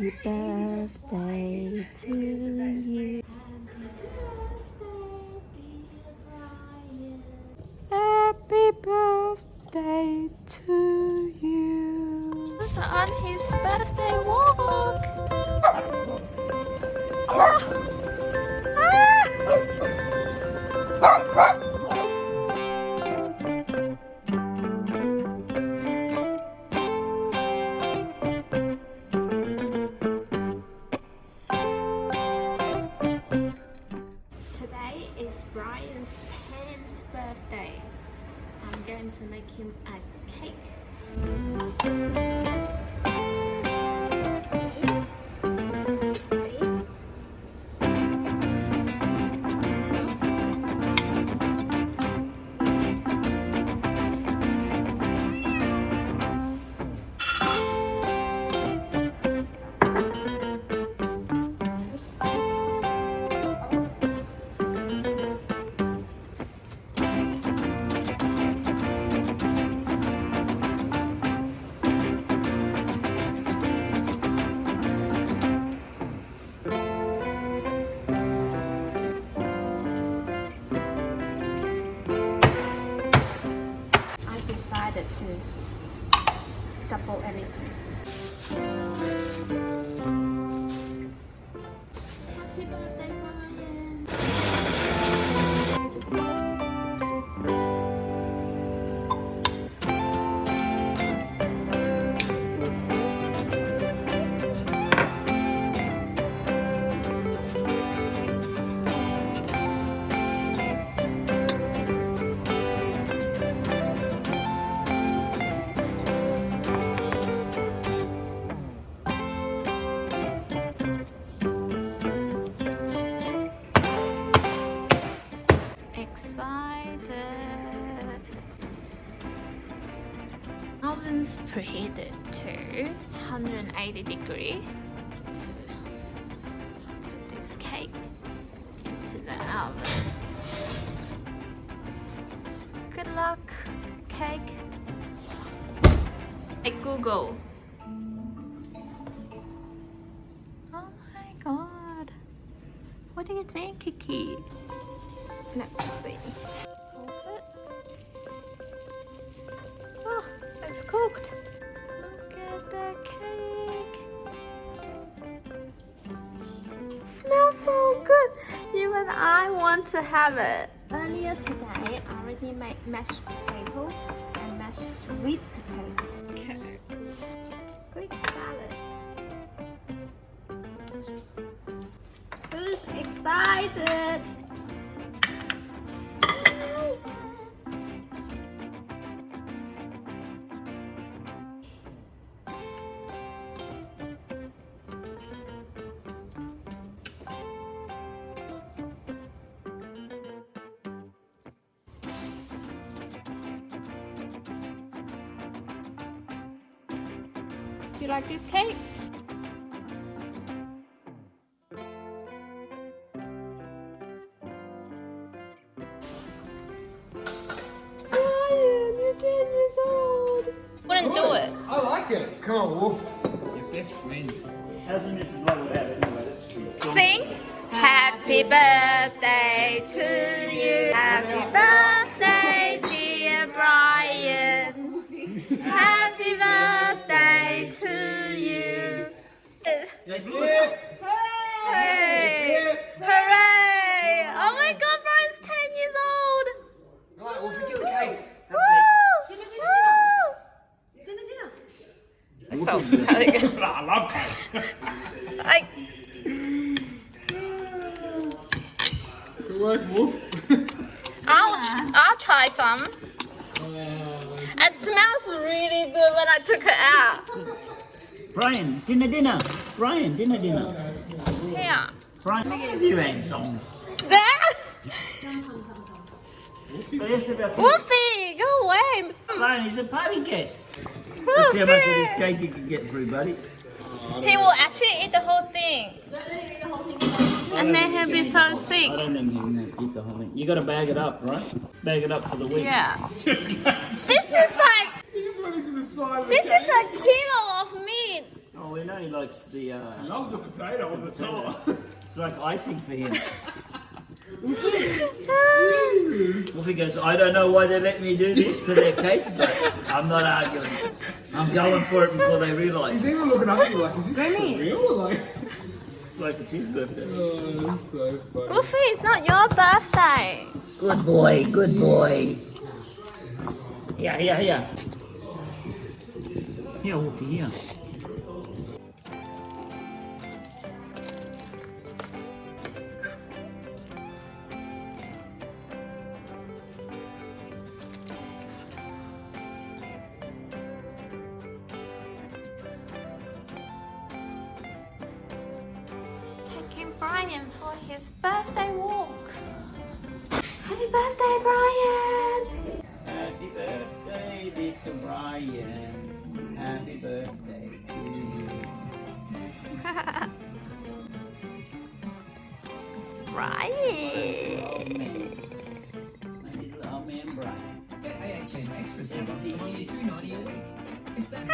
Happy birthday to you. Happy birthday to you. It's on his birthday walk. Today is Brian's 10th birthday. I'm going to make him a cake. Decided to double everything. Happy birthday, Brian! Excited. Oven's preheated to 180 degrees to put this cake into the oven. Good luck, cake. Hey Google. Oh my god. What do you think, Kiki? Let's see. Oh, it's cooked. Look at the cake. It smells so good. Even I want to have it. Earlier today, I already made mashed potato and mashed sweet potato. Okay. Greek salad. Who's excited? Do you like this cake? Brian, you're 10 years old. Wouldn't do it. I like it. Come on, Wolf. Your best friend. Hasn't this is like without it anyway? Sing. Happy birthday to you. Happy birthday, dear Brian. Happy birthday to you. Hooray! Hooray! Oh my god, Brian's 10 years old. Alright, Wolf, get the cake. Woo! So, I love cake. Good work, Wolf. I'll try some. It smells really good when I took it out. Brian, dinner. Brian, dinner. Here. Brian, look at you handsome. There. Wolfie, Wolfie, go away. Brian, he's a party guest. Let's see how much of this cake you can get through, buddy. He will actually eat the whole thing. And then he'll be so sick. I don't think he can eat the whole thing. You got to bag it up, right? Bag it up for the week. Yeah. This is like, You just went into the side of the this cake. is a kilo of meat. Oh, we know he likes the. He loves the potato on the top. It's like icing for him. Wolfie goes, I don't know why they let me do this to their cake, but I'm not arguing. I'm going for it before they realise. He's even looking up at you like, is this for real? Or like... It's like it's his birthday. Oh, that's so funny. Wolfie, it's not your birthday. Good boy, good boy. Here. Here, Wolfie, here. Taking Brian for his birthday walk. Happy birthday, Brian! Happy birthday, little Brian. Happy birthday to you. Brian! My little old man Brian. Get AHN extra 70 only years. $2.90 a week. It's that